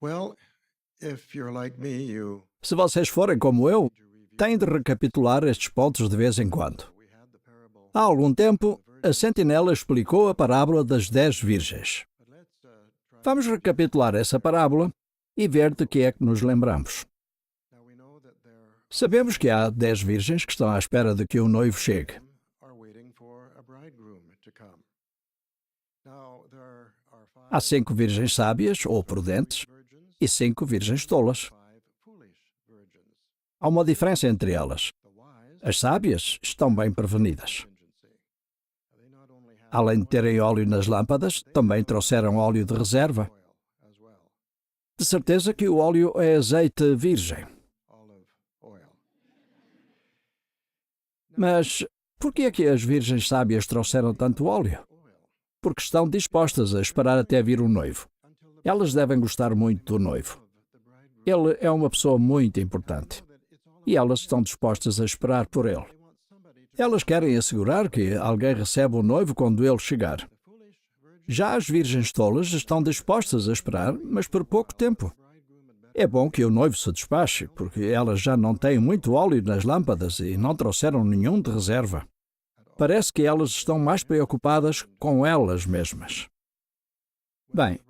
Well, if you're like me, you Se vocês forem como eu, need to review. têm de recapitular estes pontos de vez em quando. We had the parable, Há algum tempo, a sentinela explicou a parábola das 10 virgens. but let's try. Vamos recapitular essa parábola e ver de que é que nos lembramos. Now we know that there Sabemos que há 10 virgens que estão à espera de que o noivo chegue. are waiting for a bridegroom to come. Now there are Há five 5 virgens sábias ou prudentes virgins, e 5 virgens tolas. five foolish virgins. Há uma diferença entre elas. The wise As sábias estão bem prevenidas. contingency. They not only have Além de terem óleo nas lâmpadas, também trouxeram óleo de reserva. oil as well, De certeza que o óleo é azeite virgem. olive oil. Mas por que é que as virgens sábias trouxeram tanto óleo? Porque estão dispostas a esperar até vir o noivo. Elas devem gostar muito do noivo. Ele é uma pessoa muito importante. E elas estão dispostas a esperar por ele. Elas querem assegurar que alguém recebe o noivo quando ele chegar. Já as virgens tolas estão dispostas a esperar, mas por pouco tempo. É bom que o noivo se despache, porque elas já não têm muito óleo nas lâmpadas e não trouxeram nenhum de reserva. Parece que elas estão mais preocupadas com elas mesmas. Bem,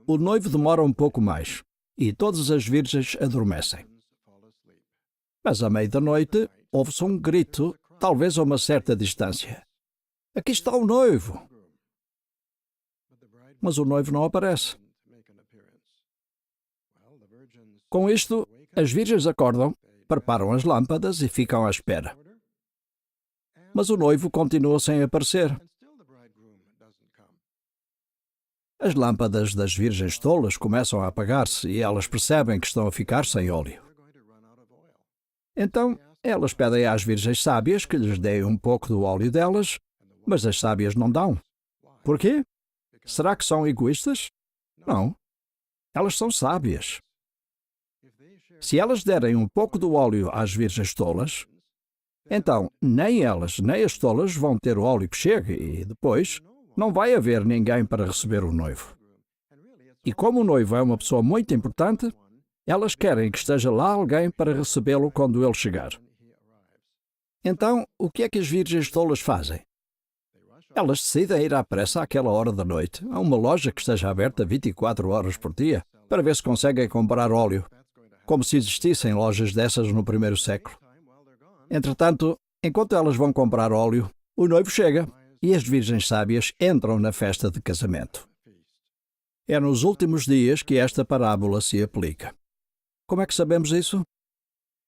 o noivo demora um pouco mais e todas as virgens adormecem. Mas à meia da noite ouve-se um grito, talvez a uma certa distância. Aqui está o noivo! Mas o noivo não aparece. Com isto, as virgens acordam, preparam as lâmpadas e ficam à espera. Mas o noivo continua sem aparecer. As lâmpadas das virgens tolas começam a apagar-se e elas percebem que estão a ficar sem óleo. Então, elas pedem às virgens sábias que lhes deem um pouco do óleo delas, mas as sábias não dão. Por quê? Será que são egoístas? Não. Elas são sábias. Se elas derem um pouco do óleo às virgens tolas, então nem elas nem as tolas vão ter o óleo que chegue e depois não vai haver ninguém para receber o noivo. E como o noivo é uma pessoa muito importante, elas querem que esteja lá alguém para recebê-lo quando ele chegar. Então, o que é que as virgens tolas fazem? Elas decidem ir à pressa àquela hora da noite a uma loja que esteja aberta 24 horas por dia para ver se conseguem comprar óleo, como se existissem lojas dessas no primeiro século. Entretanto, enquanto elas vão comprar óleo, o noivo chega e as virgens sábias entram na festa de casamento. É nos últimos dias que esta parábola se aplica. Como é que sabemos isso?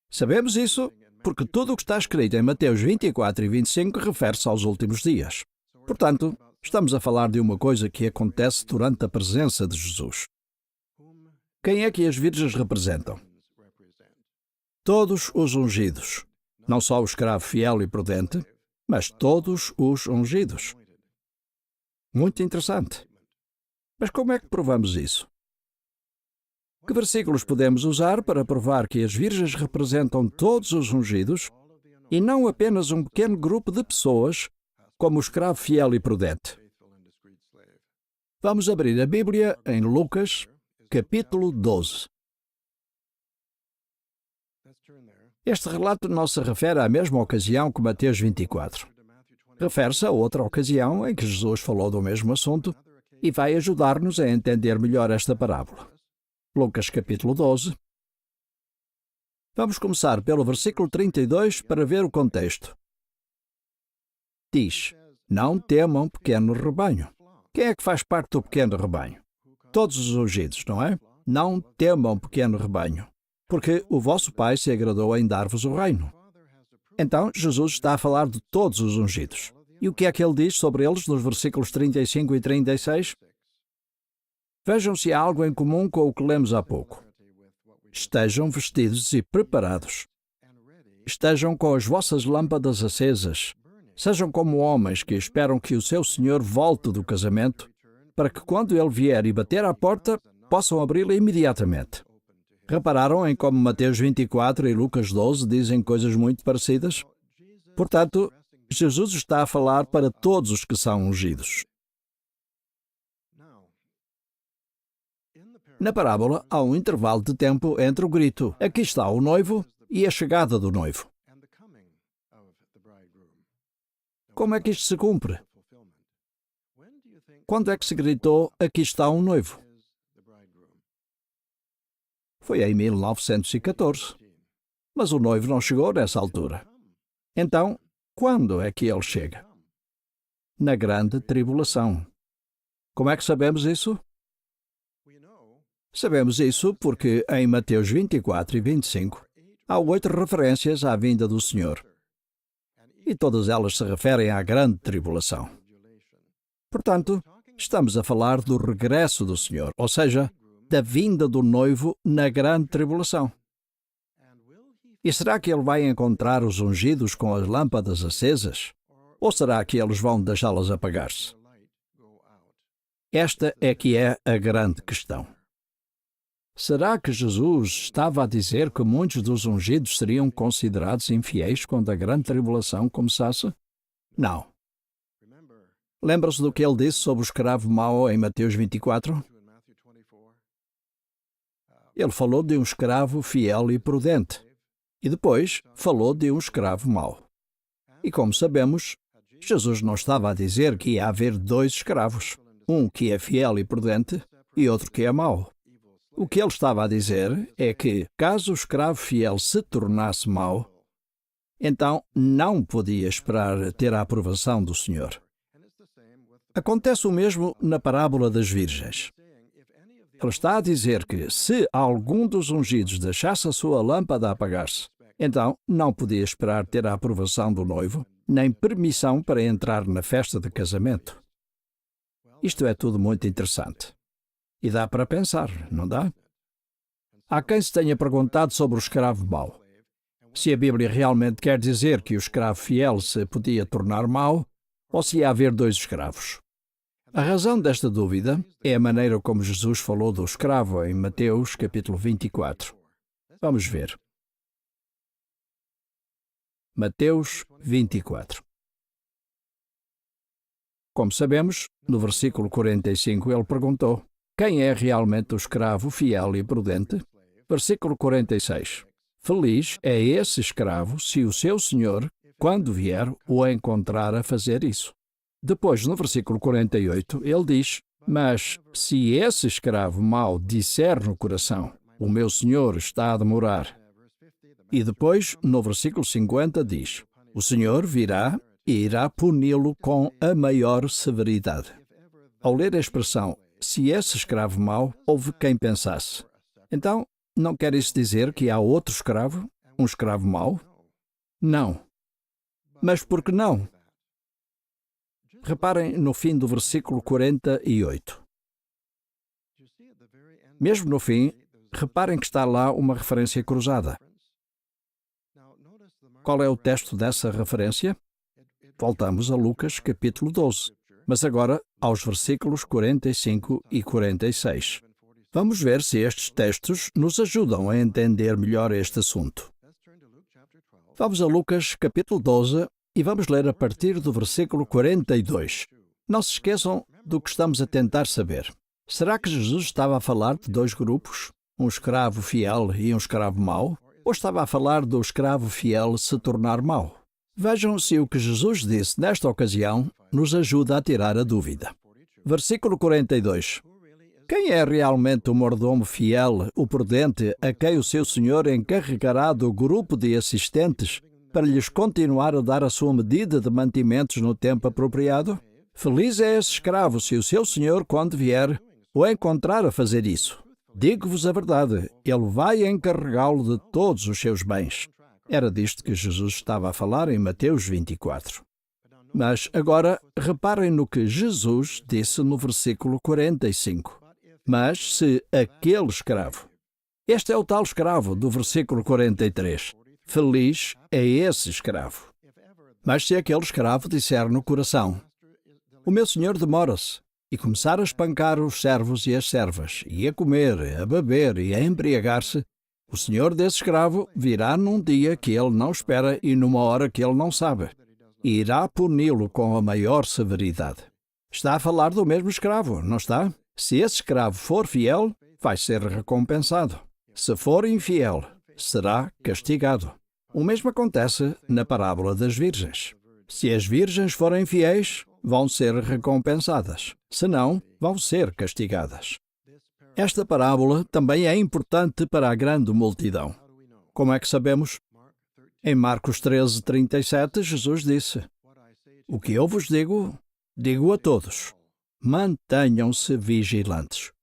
Sabemos isso porque tudo o que está escrito em Mateus 24 e 25 refere-se aos últimos dias. Portanto, estamos a falar de uma coisa que acontece durante a presença de Jesus. Quem é que as virgens representam? Todos os ungidos. Não só o escravo fiel e prudente, mas todos os ungidos. Muito interessante. Mas como é que provamos isso? Que versículos podemos usar para provar que as virgens representam todos os ungidos e não apenas um pequeno grupo de pessoas, como o escravo fiel e prudente? Vamos abrir a Bíblia em Lucas, capítulo 12. Este relato não se refere à mesma ocasião que Mateus 24. Refere-se a outra ocasião em que Jesus falou do mesmo assunto e vai ajudar-nos a entender melhor esta parábola. Lucas capítulo 12. Vamos começar pelo versículo 32 para ver o contexto. Diz: Não temam, pequeno rebanho. Quem é que faz parte do pequeno rebanho? Todos os ungidos, não é? Não temam, pequeno rebanho, porque o vosso Pai se agradou em dar-vos o reino. Então, Jesus está a falar de todos os ungidos. E o que é que ele diz sobre eles nos versículos 35 e 36? Vejam se há algo em comum com o que lemos há pouco. Estejam vestidos e preparados. Estejam com as vossas lâmpadas acesas. Sejam como homens que esperam que o seu Senhor volte do casamento, para que quando ele vier e bater à porta, possam abri-la imediatamente. Repararam em como Mateus 24 e Lucas 12 dizem coisas muito parecidas? Portanto, Jesus está a falar para todos os que são ungidos. Na parábola, há um intervalo de tempo entre o grito "Aqui está o noivo" e a chegada do noivo. Como é que isto se cumpre? Quando é que se gritou "Aqui está um noivo"? Foi em 1914. Mas o noivo não chegou nessa altura. Então, quando é que ele chega? Na grande tribulação. Como é que sabemos isso? Sabemos isso porque em Mateus 24 e 25 há 8 referências à vinda do Senhor. E todas elas se referem à grande tribulação. Portanto, estamos a falar do regresso do Senhor, ou seja, da vinda do noivo na grande tribulação. E será que ele vai encontrar os ungidos com as lâmpadas acesas? Ou será que eles vão deixá-las apagar-se? Esta é que é a grande questão. Será que Jesus estava a dizer que muitos dos ungidos seriam considerados infiéis quando a grande tribulação começasse? Não. Lembra-se do que ele disse sobre o escravo mau em Mateus 24? Ele falou de um escravo fiel e prudente. E depois falou de um escravo mau. E como sabemos, Jesus não estava a dizer que ia haver 2 escravos, um que é fiel e prudente e outro que é mau. O que ele estava a dizer é que, caso o escravo fiel se tornasse mau, então não podia esperar ter a aprovação do Senhor. Acontece o mesmo na parábola das virgens. Ele está a dizer que, se algum dos ungidos deixasse a sua lâmpada apagar-se, então não podia esperar ter a aprovação do noivo, nem permissão para entrar na festa de casamento. Isto é tudo muito interessante. E dá para pensar, não dá? Há quem se tenha perguntado sobre o escravo mau. Se a Bíblia realmente quer dizer que o escravo fiel se podia tornar mau, ou se ia haver 2 escravos. A razão desta dúvida é a maneira como Jesus falou do escravo em Mateus capítulo 24. Vamos ver. Mateus 24. Como sabemos, no versículo 45 ele perguntou: quem é realmente o escravo fiel e prudente? Versículo 46. Feliz é esse escravo se o seu senhor, quando vier, o encontrar a fazer isso. Depois, no versículo 48, ele diz: mas se esse escravo mau disser no coração: o meu senhor está a demorar. E depois, no versículo 50, diz: o Senhor virá e irá puni-lo com a maior severidade. Ao ler a expressão "se esse escravo mau", houve quem pensasse: então, não quer isso dizer que há outro escravo? Um escravo mau? Não. Mas por que não? Reparem no fim do versículo 48. Mesmo no fim, reparem que está lá uma referência cruzada. Qual é o texto dessa referência? Voltamos a Lucas, capítulo 12, mas agora aos versículos 45 e 46. Vamos ver se estes textos nos ajudam a entender melhor este assunto. Vamos a Lucas, capítulo 12, e vamos ler a partir do versículo 42. Não se esqueçam do que estamos a tentar saber. Será que Jesus estava a falar de 2 grupos? Um escravo fiel e um escravo mau? Ou estava a falar do escravo fiel se tornar mau? Vejam se o que Jesus disse nesta ocasião nos ajuda a tirar a dúvida. Versículo 42. Quem é realmente o mordomo fiel, o prudente, a quem o seu senhor encarregará do grupo de assistentes para lhes continuar a dar a sua medida de mantimentos no tempo apropriado? Feliz é esse escravo se o seu senhor, quando vier, o encontrar a fazer isso. Digo-vos a verdade, ele vai encarregá-lo de todos os seus bens. Era disto que Jesus estava a falar em Mateus 24. Mas agora, reparem no que Jesus disse no versículo 45. Mas se aquele escravo... Este é o tal escravo do versículo 43. Feliz é esse escravo. Mas se aquele escravo disser no coração: o meu senhor demora-se, e começar a espancar os servos e as servas, e a comer, a beber e a embriagar-se, o senhor desse escravo virá num dia que ele não espera e numa hora que ele não sabe, e irá puni-lo com a maior severidade. Está a falar do mesmo escravo, não está? Se esse escravo for fiel, vai ser recompensado. Se for infiel, será castigado. O mesmo acontece na parábola das virgens. Se as virgens forem fiéis, vão ser recompensadas. Se não, vão ser castigadas. Esta parábola também é importante para a grande multidão. Como é que sabemos? Em Marcos 13:37, Jesus disse: "O que eu vos digo, digo a todos: mantenham-se vigilantes."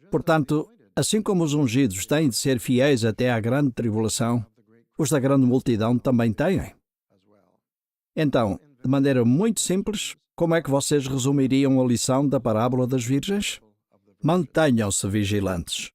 Portanto, assim como os ungidos têm de ser fiéis até à grande tribulação, os da grande multidão também têm. Então, de maneira muito simples, como é que vocês resumiriam a lição da parábola das virgens? Mantenham-se vigilantes.